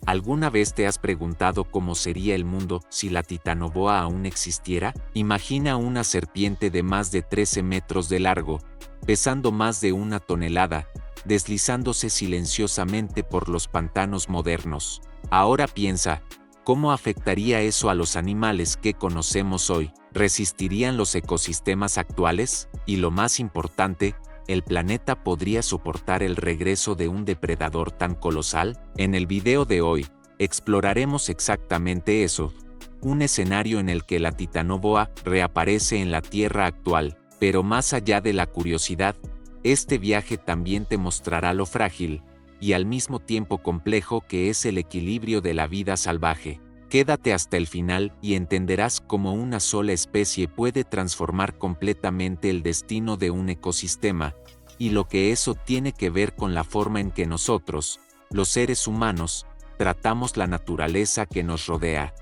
¿Alguna vez te has preguntado cómo sería el mundo si la titanoboa aún existiera? Imagina una serpiente de más de 13 metros de largo, pesando más de 1 tonelada, deslizándose silenciosamente por los pantanos modernos. Ahora piensa, ¿cómo afectaría eso a los animales que conocemos hoy? ¿Resistirían los ecosistemas actuales? Y lo más importante, ¿el planeta podría soportar el regreso de un depredador tan colosal? En el video de hoy, exploraremos exactamente eso, un escenario en el que la titanoboa reaparece en la Tierra actual, pero más allá de la curiosidad, este viaje también te mostrará lo frágil, y al mismo tiempo complejo que es el equilibrio de la vida salvaje. Quédate hasta el final y entenderás cómo una sola especie puede transformar completamente el destino de un ecosistema, y lo que eso tiene que ver con la forma en que nosotros, los seres humanos, tratamos la naturaleza que nos rodea.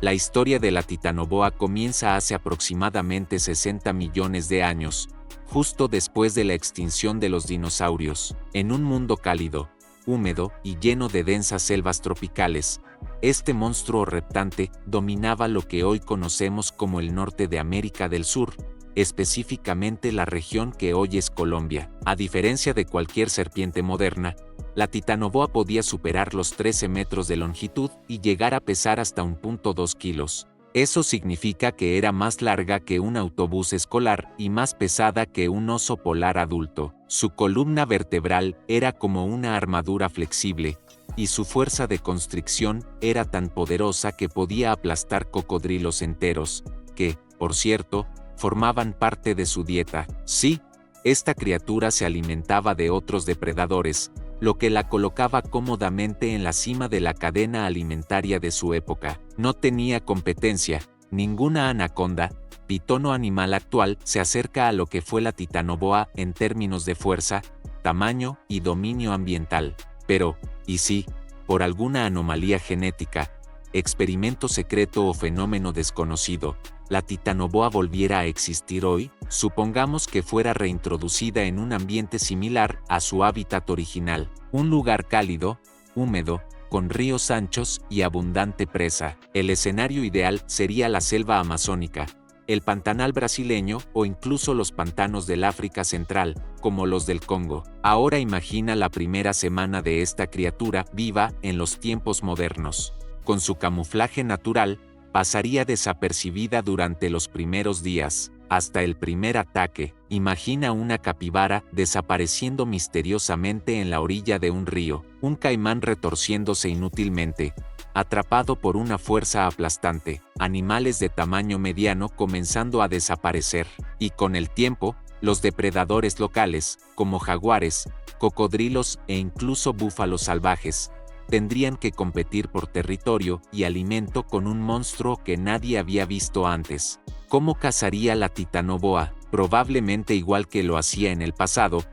La historia de la titanoboa comienza hace aproximadamente 60 millones de años, justo después de la extinción de los dinosaurios. En un mundo cálido, húmedo y lleno de densas selvas tropicales, este monstruo reptante dominaba lo que hoy conocemos como el norte de América del Sur, específicamente la región que hoy es Colombia. A diferencia de cualquier serpiente moderna, la titanoboa podía superar los 13 metros de longitud y llegar a pesar hasta 1.2 kilos. Eso significa que era más larga que un autobús escolar y más pesada que un oso polar adulto. Su columna vertebral era como una armadura flexible, y su fuerza de constricción era tan poderosa que podía aplastar cocodrilos enteros, que, por cierto, formaban parte de su dieta. Sí, esta criatura se alimentaba de otros depredadores, lo que la colocaba cómodamente en la cima de la cadena alimentaria de su época. No tenía competencia, ninguna anaconda, pitón o animal actual se acerca a lo que fue la titanoboa en términos de fuerza, tamaño y dominio ambiental. Pero, ¿y si, por alguna anomalía genética, experimento secreto o fenómeno desconocido, la titanoboa volviera a existir hoy? Supongamos que fuera reintroducida en un ambiente similar a su hábitat original, un lugar cálido, húmedo, con ríos anchos y abundante presa. El escenario ideal sería la selva amazónica, el pantanal brasileño o incluso los pantanos del África Central, como los del Congo. Ahora imagina la primera semana de esta criatura viva en los tiempos modernos. Con su camuflaje natural, pasaría desapercibida durante los primeros días, hasta el primer ataque. Imagina una capibara desapareciendo misteriosamente en la orilla de un río, un caimán retorciéndose inútilmente, atrapado por una fuerza aplastante, animales de tamaño mediano comenzando a desaparecer, y con el tiempo, los depredadores locales, como jaguares, cocodrilos e incluso búfalos salvajes, tendrían que competir por territorio y alimento con un monstruo que nadie había visto antes. ¿Cómo cazaría la titanoboa? Probablemente igual que lo hacía en el pasado,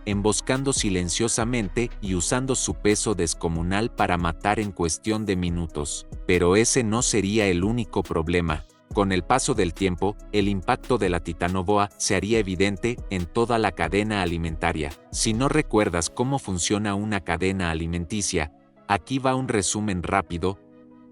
emboscando silenciosamente y usando su peso descomunal para matar en cuestión de minutos. Pero ese no sería el único problema. Con el paso del tiempo, el impacto de la titanoboa se haría evidente en toda la cadena alimentaria. Si no recuerdas cómo funciona una cadena alimenticia, aquí va un resumen rápido.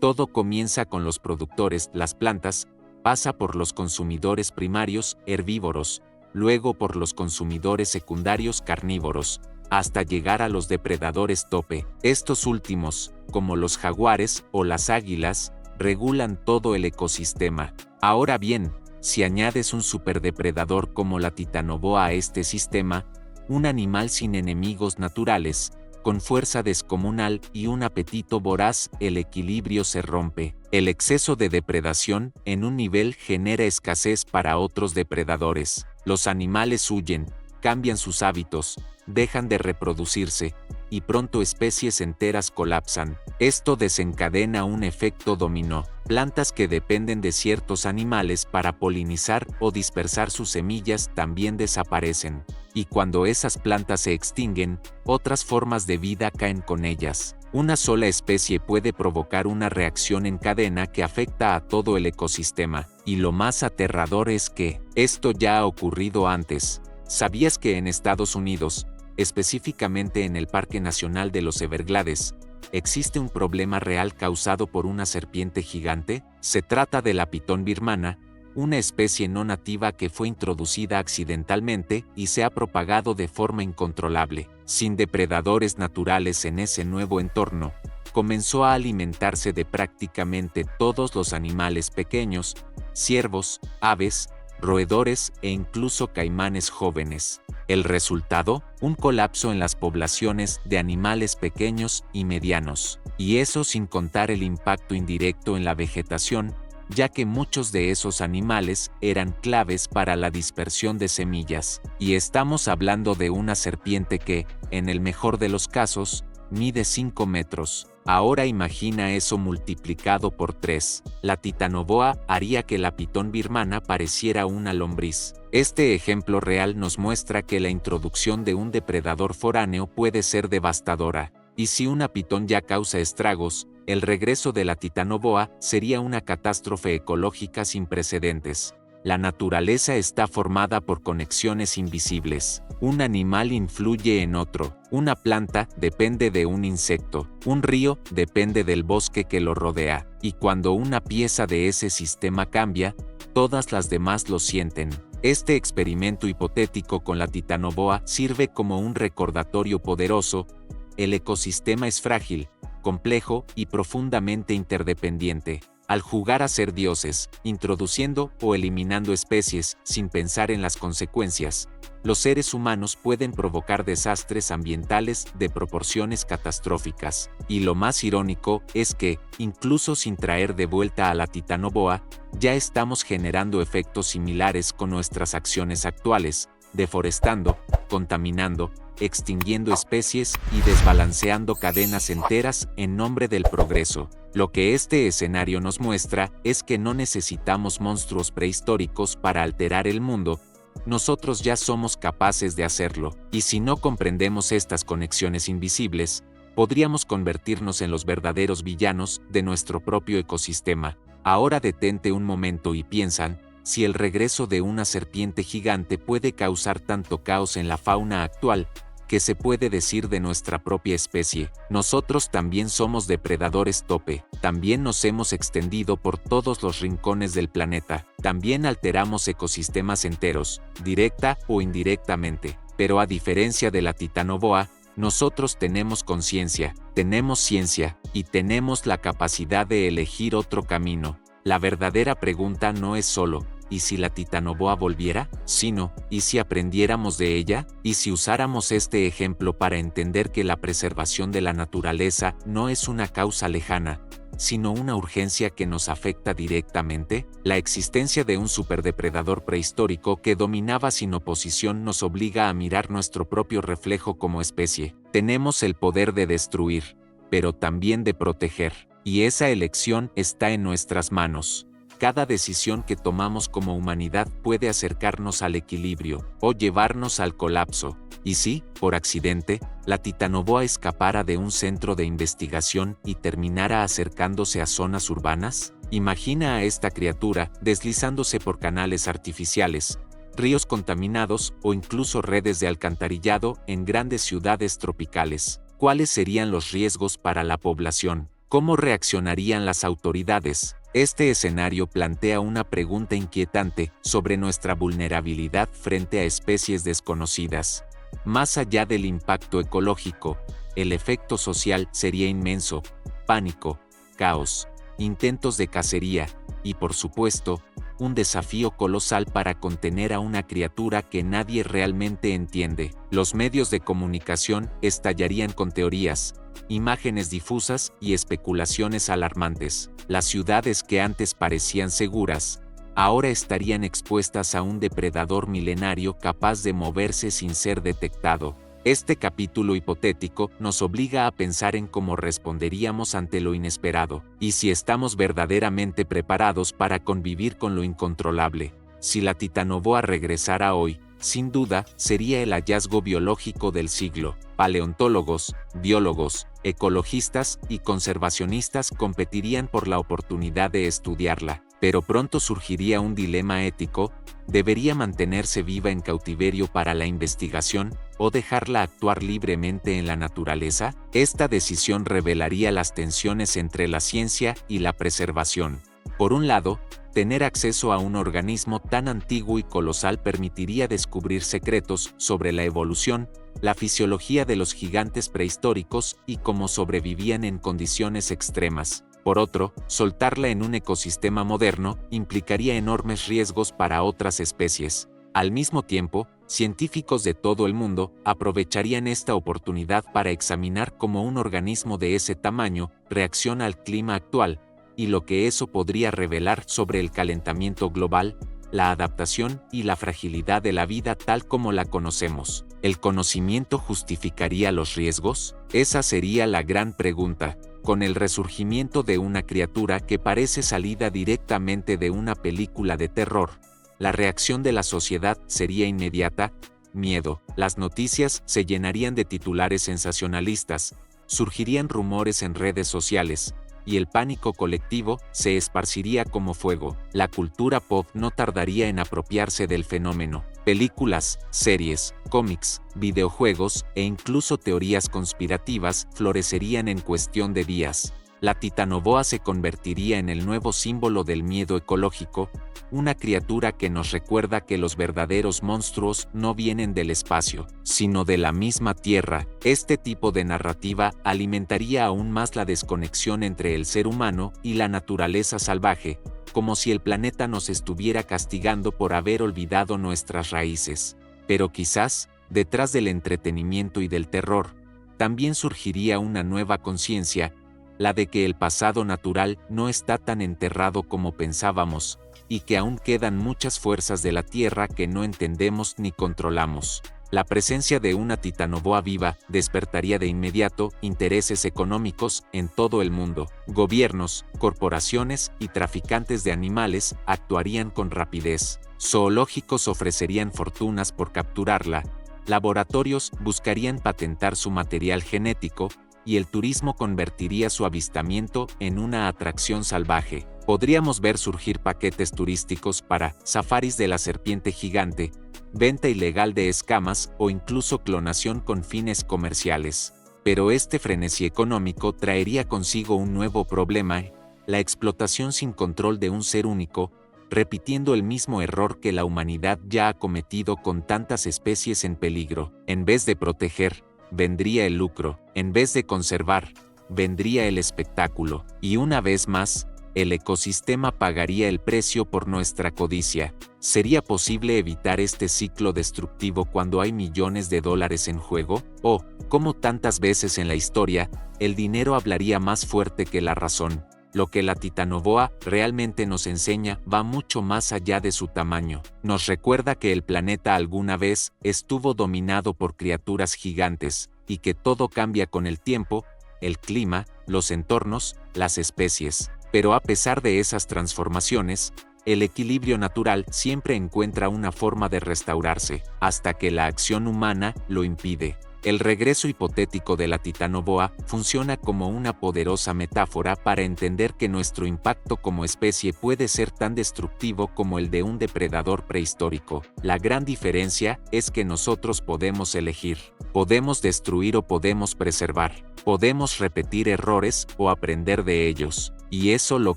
Todo comienza con los productores, las plantas, pasa por los consumidores primarios, herbívoros, luego por los consumidores secundarios, carnívoros, hasta llegar a los depredadores tope. Estos últimos, como los jaguares o las águilas, regulan todo el ecosistema. Ahora bien, si añades un superdepredador como la titanoboa a este sistema, un animal sin enemigos naturales, con fuerza descomunal y un apetito voraz, el equilibrio se rompe. El exceso de depredación en un nivel genera escasez para otros depredadores. Los animales huyen, cambian sus hábitos, dejan de reproducirse, y pronto especies enteras colapsan. Esto desencadena un efecto dominó. Plantas que dependen de ciertos animales para polinizar o dispersar sus semillas también desaparecen. Y cuando esas plantas se extinguen, otras formas de vida caen con ellas. Una sola especie puede provocar una reacción en cadena que afecta a todo el ecosistema. Y lo más aterrador es que esto ya ha ocurrido antes. ¿Sabías que en Estados Unidos, específicamente en el Parque Nacional de los Everglades, existe un problema real causado por una serpiente gigante? Se trata de la pitón birmana, una especie no nativa que fue introducida accidentalmente y se ha propagado de forma incontrolable. Sin depredadores naturales en ese nuevo entorno, comenzó a alimentarse de prácticamente todos los animales pequeños, ciervos, aves, roedores e incluso caimanes jóvenes. El resultado, un colapso en las poblaciones de animales pequeños y medianos. Y eso sin contar el impacto indirecto en la vegetación, ya que muchos de esos animales eran claves para la dispersión de semillas. Y estamos hablando de una serpiente que, en el mejor de los casos, mide 5 metros. Ahora imagina eso multiplicado por 3. La titanoboa haría que la pitón birmana pareciera una lombriz. Este ejemplo real nos muestra que la introducción de un depredador foráneo puede ser devastadora. Y si una pitón ya causa estragos, el regreso de la titanoboa sería una catástrofe ecológica sin precedentes. La naturaleza está formada por conexiones invisibles. Un animal influye en otro, una planta depende de un insecto, un río depende del bosque que lo rodea, y cuando una pieza de ese sistema cambia, todas las demás lo sienten. Este experimento hipotético con la titanoboa sirve como un recordatorio poderoso. El ecosistema es frágil, complejo y profundamente interdependiente. Al jugar a ser dioses, introduciendo o eliminando especies sin pensar en las consecuencias, los seres humanos pueden provocar desastres ambientales de proporciones catastróficas. Y lo más irónico es que, incluso sin traer de vuelta a la titanoboa, ya estamos generando efectos similares con nuestras acciones actuales, deforestando, contaminando, extinguiendo especies y desbalanceando cadenas enteras en nombre del progreso. Lo que este escenario nos muestra es que no necesitamos monstruos prehistóricos para alterar el mundo, nosotros ya somos capaces de hacerlo, y si no comprendemos estas conexiones invisibles, podríamos convertirnos en los verdaderos villanos de nuestro propio ecosistema. Ahora detente un momento y piensa, si el regreso de una serpiente gigante puede causar tanto caos en la fauna actual, ¿qué se puede decir de nuestra propia especie? Nosotros también somos depredadores tope, también nos hemos extendido por todos los rincones del planeta, también alteramos ecosistemas enteros, directa o indirectamente. Pero a diferencia de la titanoboa, nosotros tenemos conciencia, tenemos ciencia, y tenemos la capacidad de elegir otro camino. La verdadera pregunta no es solo, ¿y si la titanoboa volviera? Sino, ¿y si aprendiéramos de ella? ¿Y si usáramos este ejemplo para entender que la preservación de la naturaleza no es una causa lejana, sino una urgencia que nos afecta directamente? La existencia de un superdepredador prehistórico que dominaba sin oposición nos obliga a mirar nuestro propio reflejo como especie. Tenemos el poder de destruir, pero también de proteger, y esa elección está en nuestras manos. Cada decisión que tomamos como humanidad puede acercarnos al equilibrio o llevarnos al colapso. Y si, por accidente, la titanoboa escapara de un centro de investigación y terminara acercándose a zonas urbanas, imagina a esta criatura deslizándose por canales artificiales, ríos contaminados o incluso redes de alcantarillado en grandes ciudades tropicales. ¿Cuáles serían los riesgos para la población? ¿Cómo reaccionarían las autoridades? Este escenario plantea una pregunta inquietante sobre nuestra vulnerabilidad frente a especies desconocidas. Más allá del impacto ecológico, el efecto social sería inmenso: pánico, caos, intentos de cacería y, por supuesto, un desafío colosal para contener a una criatura que nadie realmente entiende. Los medios de comunicación estallarían con teorías, imágenes difusas y especulaciones alarmantes. Las ciudades que antes parecían seguras, ahora estarían expuestas a un depredador milenario capaz de moverse sin ser detectado. Este capítulo hipotético nos obliga a pensar en cómo responderíamos ante lo inesperado, y si estamos verdaderamente preparados para convivir con lo incontrolable. Si la titanoboa regresara hoy, sin duda, sería el hallazgo biológico del siglo. Paleontólogos, biólogos, ecologistas y conservacionistas competirían por la oportunidad de estudiarla. Pero pronto surgiría un dilema ético: ¿debería mantenerse viva en cautiverio para la investigación, o dejarla actuar libremente en la naturaleza? Esta decisión revelaría las tensiones entre la ciencia y la preservación. Por un lado, tener acceso a un organismo tan antiguo y colosal permitiría descubrir secretos sobre la evolución, la fisiología de los gigantes prehistóricos y cómo sobrevivían en condiciones extremas. Por otro, soltarla en un ecosistema moderno implicaría enormes riesgos para otras especies. Al mismo tiempo, científicos de todo el mundo aprovecharían esta oportunidad para examinar cómo un organismo de ese tamaño reacciona al clima actual, y lo que eso podría revelar sobre el calentamiento global, la adaptación y la fragilidad de la vida tal como la conocemos. ¿El conocimiento justificaría los riesgos? Esa sería la gran pregunta. Con el resurgimiento de una criatura que parece salida directamente de una película de terror, la reacción de la sociedad sería inmediata: miedo. Las noticias se llenarían de titulares sensacionalistas, surgirían rumores en redes sociales, y el pánico colectivo se esparciría como fuego. La cultura pop no tardaría en apropiarse del fenómeno. Películas, series, cómics, videojuegos e incluso teorías conspirativas florecerían en cuestión de días. La titanoboa se convertiría en el nuevo símbolo del miedo ecológico, una criatura que nos recuerda que los verdaderos monstruos no vienen del espacio, sino de la misma Tierra. Este tipo de narrativa alimentaría aún más la desconexión entre el ser humano y la naturaleza salvaje, como si el planeta nos estuviera castigando por haber olvidado nuestras raíces. Pero quizás, detrás del entretenimiento y del terror, también surgiría una nueva conciencia, la de que el pasado natural no está tan enterrado como pensábamos, y que aún quedan muchas fuerzas de la Tierra que no entendemos ni controlamos. La presencia de una titanoboa viva despertaría de inmediato intereses económicos en todo el mundo. Gobiernos, corporaciones y traficantes de animales actuarían con rapidez. Zoológicos ofrecerían fortunas por capturarla, laboratorios buscarían patentar su material genético, y el turismo convertiría su avistamiento en una atracción salvaje. Podríamos ver surgir paquetes turísticos para safaris de la serpiente gigante, venta ilegal de escamas o incluso clonación con fines comerciales. Pero este frenesí económico traería consigo un nuevo problema: la explotación sin control de un ser único, repitiendo el mismo error que la humanidad ya ha cometido con tantas especies en peligro. En vez de proteger, vendría el lucro; en vez de conservar, vendría el espectáculo. Y una vez más, el ecosistema pagaría el precio por nuestra codicia. ¿Sería posible evitar este ciclo destructivo cuando hay millones de dólares en juego? O, como tantas veces en la historia, el dinero hablaría más fuerte que la razón. Lo que la titanoboa realmente nos enseña va mucho más allá de su tamaño. Nos recuerda que el planeta alguna vez estuvo dominado por criaturas gigantes, y que todo cambia con el tiempo, el clima, los entornos, las especies. Pero a pesar de esas transformaciones, el equilibrio natural siempre encuentra una forma de restaurarse, hasta que la acción humana lo impide. El regreso hipotético de la titanoboa funciona como una poderosa metáfora para entender que nuestro impacto como especie puede ser tan destructivo como el de un depredador prehistórico. La gran diferencia es que nosotros podemos elegir. Podemos destruir o podemos preservar. Podemos repetir errores o aprender de ellos. Y eso lo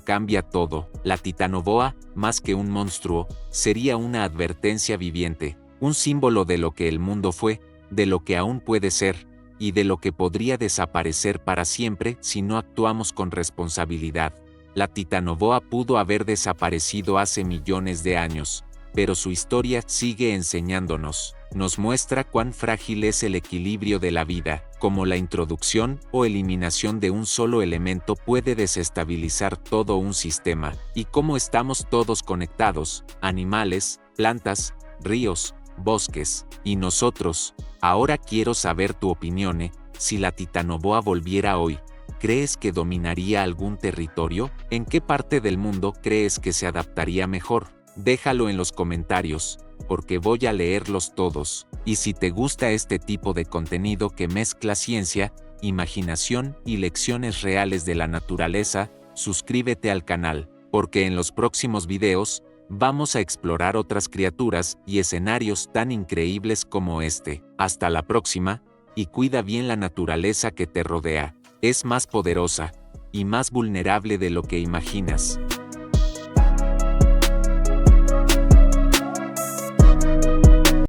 cambia todo. La titanoboa, más que un monstruo, sería una advertencia viviente, un símbolo de lo que el mundo fue, de lo que aún puede ser, y de lo que podría desaparecer para siempre si no actuamos con responsabilidad. La titanoboa pudo haber desaparecido hace millones de años, pero su historia sigue enseñándonos. Nos muestra cuán frágil es el equilibrio de la vida, cómo la introducción o eliminación de un solo elemento puede desestabilizar todo un sistema, y cómo estamos todos conectados: animales, plantas, ríos, bosques, y nosotros. Ahora quiero saber tu opinión. Si la titanoboa volviera hoy, ¿crees que dominaría algún territorio? ¿En qué parte del mundo crees que se adaptaría mejor? Déjalo en los comentarios, porque voy a leerlos todos. Y si te gusta este tipo de contenido que mezcla ciencia, imaginación y lecciones reales de la naturaleza, suscríbete al canal. porque en los próximos videos, vamos a explorar otras criaturas y escenarios tan increíbles como este. Hasta la próxima, y cuida bien la naturaleza que te rodea. Es más poderosa y más vulnerable de lo que imaginas.